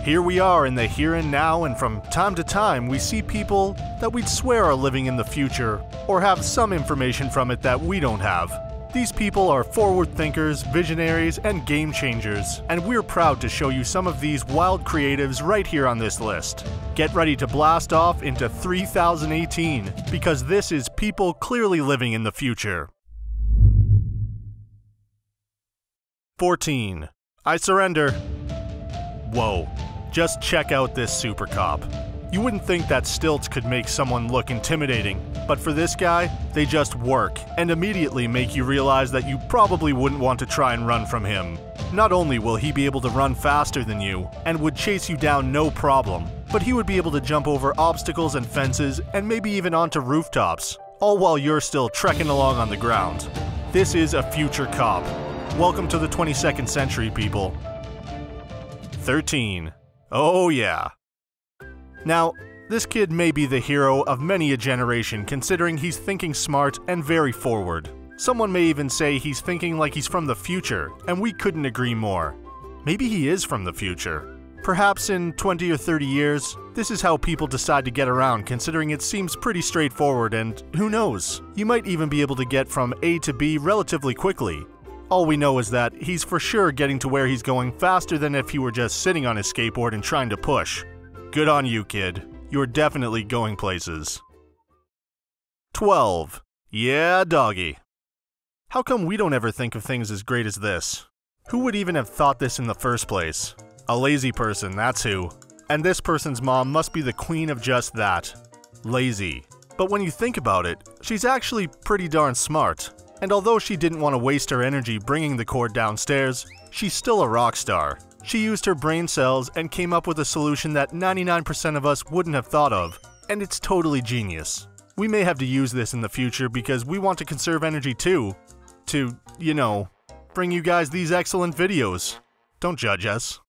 Here we are in the here and now, and from time to time we see people that we'd swear are living in the future, or have some information from it that we don't have. These people are forward thinkers, visionaries, and game changers, and we're proud to show you some of these wild creatives right here on this list. Get ready to blast off into 3018, because this is people clearly living in the future. 14. I surrender. Whoa, just check out this super cop. You wouldn't think that stilts could make someone look intimidating, but for this guy, they just work, and immediately make you realize that you probably wouldn't want to try and run from him. Not only will he be able to run faster than you, and would chase you down no problem, but he would be able to jump over obstacles and fences, and maybe even onto rooftops, all while you're still trekking along on the ground. This is a future cop. Welcome to the 22nd century, people. 13. Oh yeah. Now, this kid may be the hero of many a generation, considering he's thinking smart and very forward. Someone may even say he's thinking like he's from the future, and we couldn't agree more. Maybe he is from the future. Perhaps in 20 or 30 years, this is how people decide to get around, considering it seems pretty straightforward, and who knows, you might even be able to get from A to B relatively quickly. All we know is that he's for sure getting to where he's going faster than if he were just sitting on his skateboard and trying to push. Good on you, kid. You're definitely going places. 12. Yeah, doggy. How come we don't ever think of things as great as this? Who would even have thought this in the first place? A lazy person, that's who. And this person's mom must be the queen of just that. Lazy. But when you think about it, she's actually pretty darn smart. And although she didn't want to waste her energy bringing the cord downstairs, she's still a rock star. She used her brain cells and came up with a solution that 99% of us wouldn't have thought of, and it's totally genius. We may have to use this in the future because we want to conserve energy too, to, you know, bring you guys these excellent videos. Don't judge us.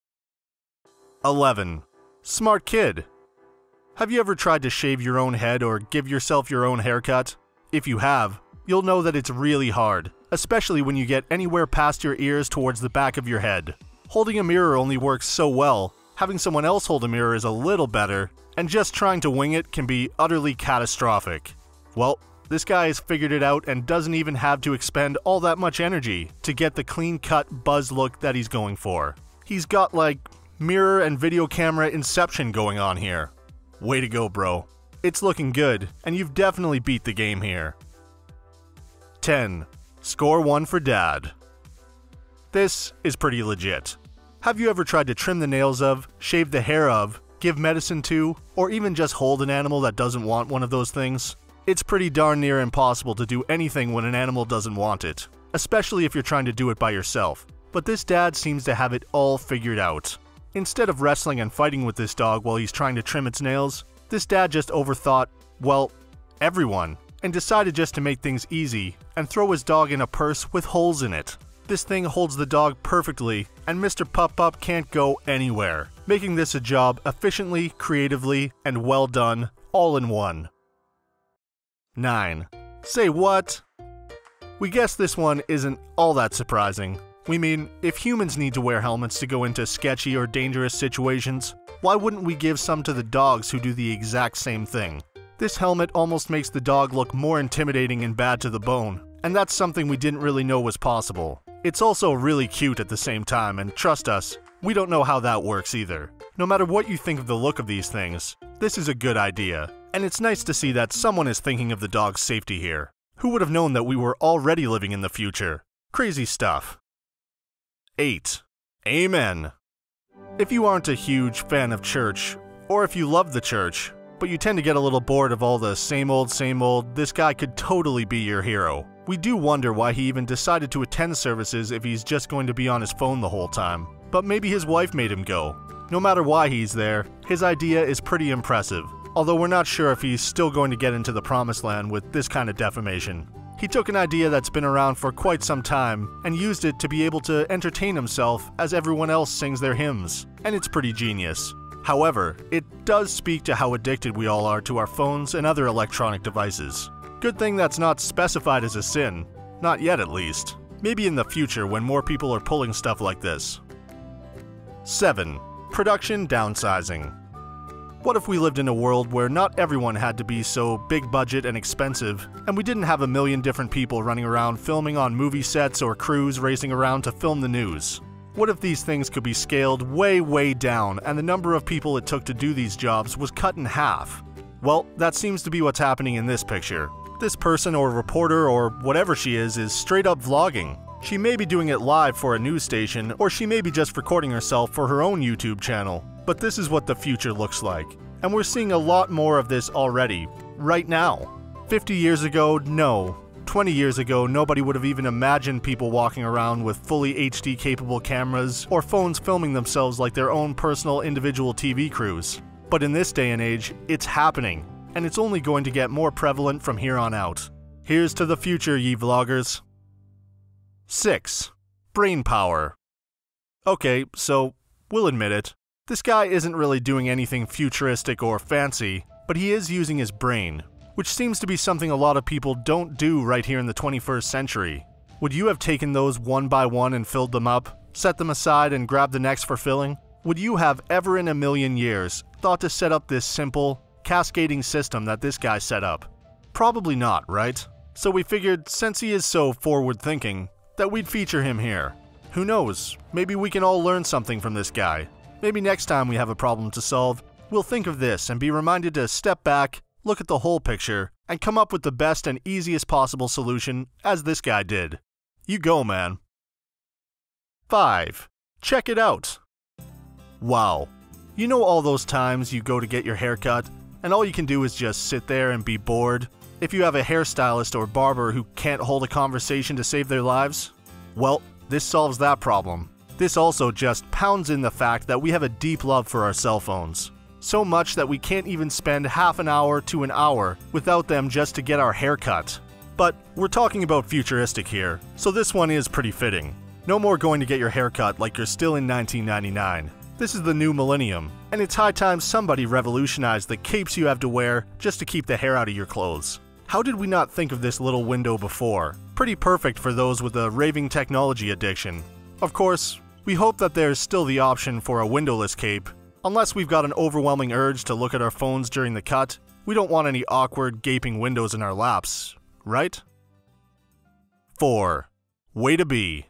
11. Smart kid. Have you ever tried to shave your own head or give yourself your own haircut? If you have, you'll know that it's really hard, especially when you get anywhere past your ears towards the back of your head. Holding a mirror only works so well, having someone else hold a mirror is a little better, and just trying to wing it can be utterly catastrophic. Well, this guy has figured it out and doesn't even have to expend all that much energy to get the clean-cut buzz look that he's going for. He's got like mirror and video camera inception going on here. Way to go, bro. It's looking good, and you've definitely beat the game here. 10. Score 1 for dad. This is pretty legit. Have you ever tried to trim the nails of, shave the hair of, give medicine to, or even just hold an animal that doesn't want one of those things? It's pretty darn near impossible to do anything when an animal doesn't want it, especially if you're trying to do it by yourself. But this dad seems to have it all figured out. Instead of wrestling and fighting with this dog while he's trying to trim its nails, this dad just overthought, well, everyone, and decided just to make things easy and throw his dog in a purse with holes in it. This thing holds the dog perfectly, and Mr. Pup-Pup can't go anywhere, making this a job efficiently, creatively, and well done, all in one. 9. Say what? We guess this one isn't all that surprising. We mean, if humans need to wear helmets to go into sketchy or dangerous situations, why wouldn't we give some to the dogs who do the exact same thing? This helmet almost makes the dog look more intimidating and bad to the bone, and that's something we didn't really know was possible. It's also really cute at the same time, and trust us, we don't know how that works either. No matter what you think of the look of these things, this is a good idea, and it's nice to see that someone is thinking of the dog's safety here. Who would have known that we were already living in the future? Crazy stuff. 8. Amen. If you aren't a huge fan of church, or if you love the church, but you tend to get a little bored of all the same old, this guy could totally be your hero. We do wonder why he even decided to attend services if he's just going to be on his phone the whole time. But maybe his wife made him go. No matter why he's there, his idea is pretty impressive, although we're not sure if he's still going to get into the promised land with this kind of defamation. He took an idea that's been around for quite some time and used it to be able to entertain himself as everyone else sings their hymns, and it's pretty genius. However, it does speak to how addicted we all are to our phones and other electronic devices. Good thing that's not specified as a sin. Not yet, at least. Maybe in the future when more people are pulling stuff like this. 7. Production downsizing. What if we lived in a world where not everyone had to be so big budget and expensive, and we didn't have a million different people running around filming on movie sets or crews racing around to film the news? What if these things could be scaled way down and the number of people it took to do these jobs was cut in half? Well, that seems to be what's happening in this picture. This person or reporter or whatever she is straight up vlogging. She may be doing it live for a news station, or she may be just recording herself for her own YouTube channel. But this is what the future looks like. And we're seeing a lot more of this already, right now. 50 years ago, no. 20 years ago, nobody would have even imagined people walking around with fully HD capable cameras or phones filming themselves like their own personal individual TV crews. But in this day and age, it's happening, and it's only going to get more prevalent from here on out. Here's to the future, ye vloggers. 6. Brainpower. Okay, so we'll admit it. This guy isn't really doing anything futuristic or fancy, but he is using his brain, which seems to be something a lot of people don't do right here in the 21st century. Would you have taken those one by one and filled them up, set them aside and grabbed the next for filling? Would you have ever in a million years thought to set up this simple, cascading system that this guy set up? Probably not, right? So we figured, since he is so forward-thinking, that we'd feature him here. Who knows, maybe we can all learn something from this guy. Maybe next time we have a problem to solve, we'll think of this and be reminded to step back, look at the whole picture, and come up with the best and easiest possible solution, as this guy did. You go, man. 5. Check it out. Wow. You know all those times you go to get your hair cut, and all you can do is just sit there and be bored? If you have a hairstylist or barber who can't hold a conversation to save their lives? Well, this solves that problem. This also just pounds in the fact that we have a deep love for our cell phones. So much that we can't even spend half an hour to an hour without them just to get our hair cut. But we're talking about futuristic here, so this one is pretty fitting. No more going to get your hair cut like you're still in 1999. This is the new millennium, and it's high time somebody revolutionized the capes you have to wear just to keep the hair out of your clothes. How did we not think of this little window before? Pretty perfect for those with a raving technology addiction. Of course, we hope that there's still the option for a windowless cape. Unless we've got an overwhelming urge to look at our phones during the cut, we don't want any awkward, gaping windows in our laps, right? 4. Way to be.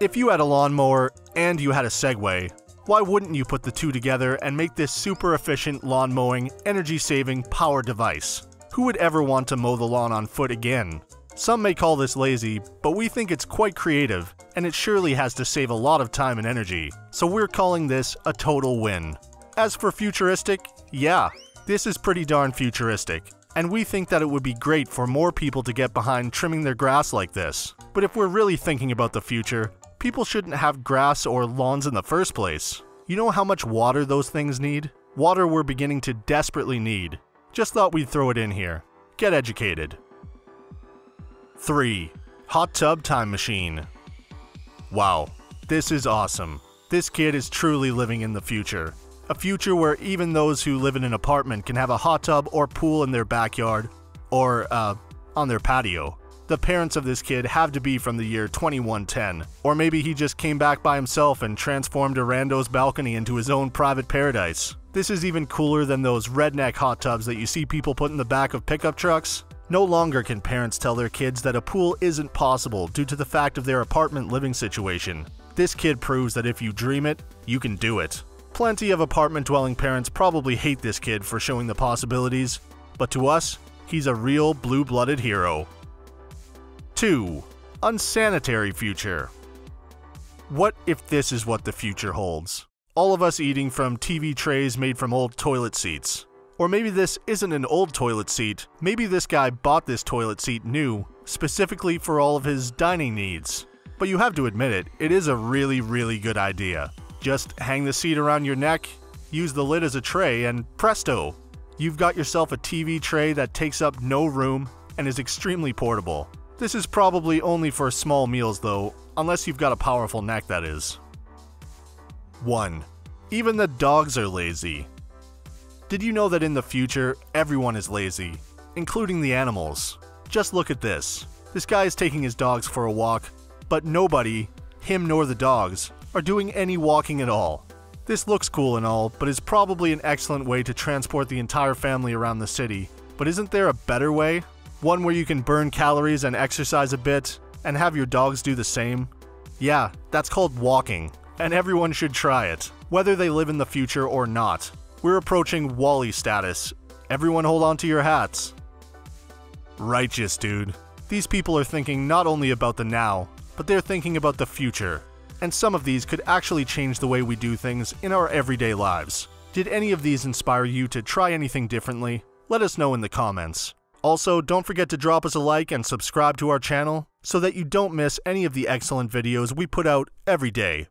If you had a lawnmower and you had a Segway, why wouldn't you put the two together and make this super efficient lawn mowing, energy-saving power device? Who would ever want to mow the lawn on foot again? Some may call this lazy, but we think it's quite creative, and it surely has to save a lot of time and energy, so we're calling this a total win. As for futuristic, yeah, this is pretty darn futuristic, and we think that it would be great for more people to get behind trimming their grass like this. But if we're really thinking about the future, people shouldn't have grass or lawns in the first place. You know how much water those things need? Water we're beginning to desperately need. Just thought we'd throw it in here. Get educated. 3. Hot tub time machine. Wow, this is awesome. This kid is truly living in the future. A future where even those who live in an apartment can have a hot tub or pool in their backyard, or, on their patio. The parents of this kid have to be from the year 2110, or maybe he just came back by himself and transformed a rando's balcony into his own private paradise. This is even cooler than those redneck hot tubs that you see people put in the back of pickup trucks. No longer can parents tell their kids that a pool isn't possible due to the fact of their apartment living situation. This kid proves that if you dream it, you can do it. Plenty of apartment-dwelling parents probably hate this kid for showing the possibilities, but to us, he's a real blue-blooded hero. 2. Unsanitary future. What if this is what the future holds? All of us eating from TV trays made from old toilet seats. Or maybe this isn't an old toilet seat, maybe this guy bought this toilet seat new, specifically for all of his dining needs. But you have to admit it is a really good idea. Just hang the seat around your neck, use the lid as a tray, and presto! You've got yourself a TV tray that takes up no room and is extremely portable. This is probably only for small meals though, unless you've got a powerful neck that is. 1. Even the dogs are lazy. Did you know that in the future, everyone is lazy, including the animals? Just look at this. This guy is taking his dogs for a walk, but nobody, him nor the dogs, are doing any walking at all. This looks cool and all, but is probably an excellent way to transport the entire family around the city. But isn't there a better way? One where you can burn calories and exercise a bit, and have your dogs do the same? Yeah, that's called walking, and everyone should try it, whether they live in the future or not. We're approaching WALL-E status. Everyone hold on to your hats. Righteous, dude. These people are thinking not only about the now, but they're thinking about the future. And some of these could actually change the way we do things in our everyday lives. Did any of these inspire you to try anything differently? Let us know in the comments. Also, don't forget to drop us a like and subscribe to our channel so that you don't miss any of the excellent videos we put out every day.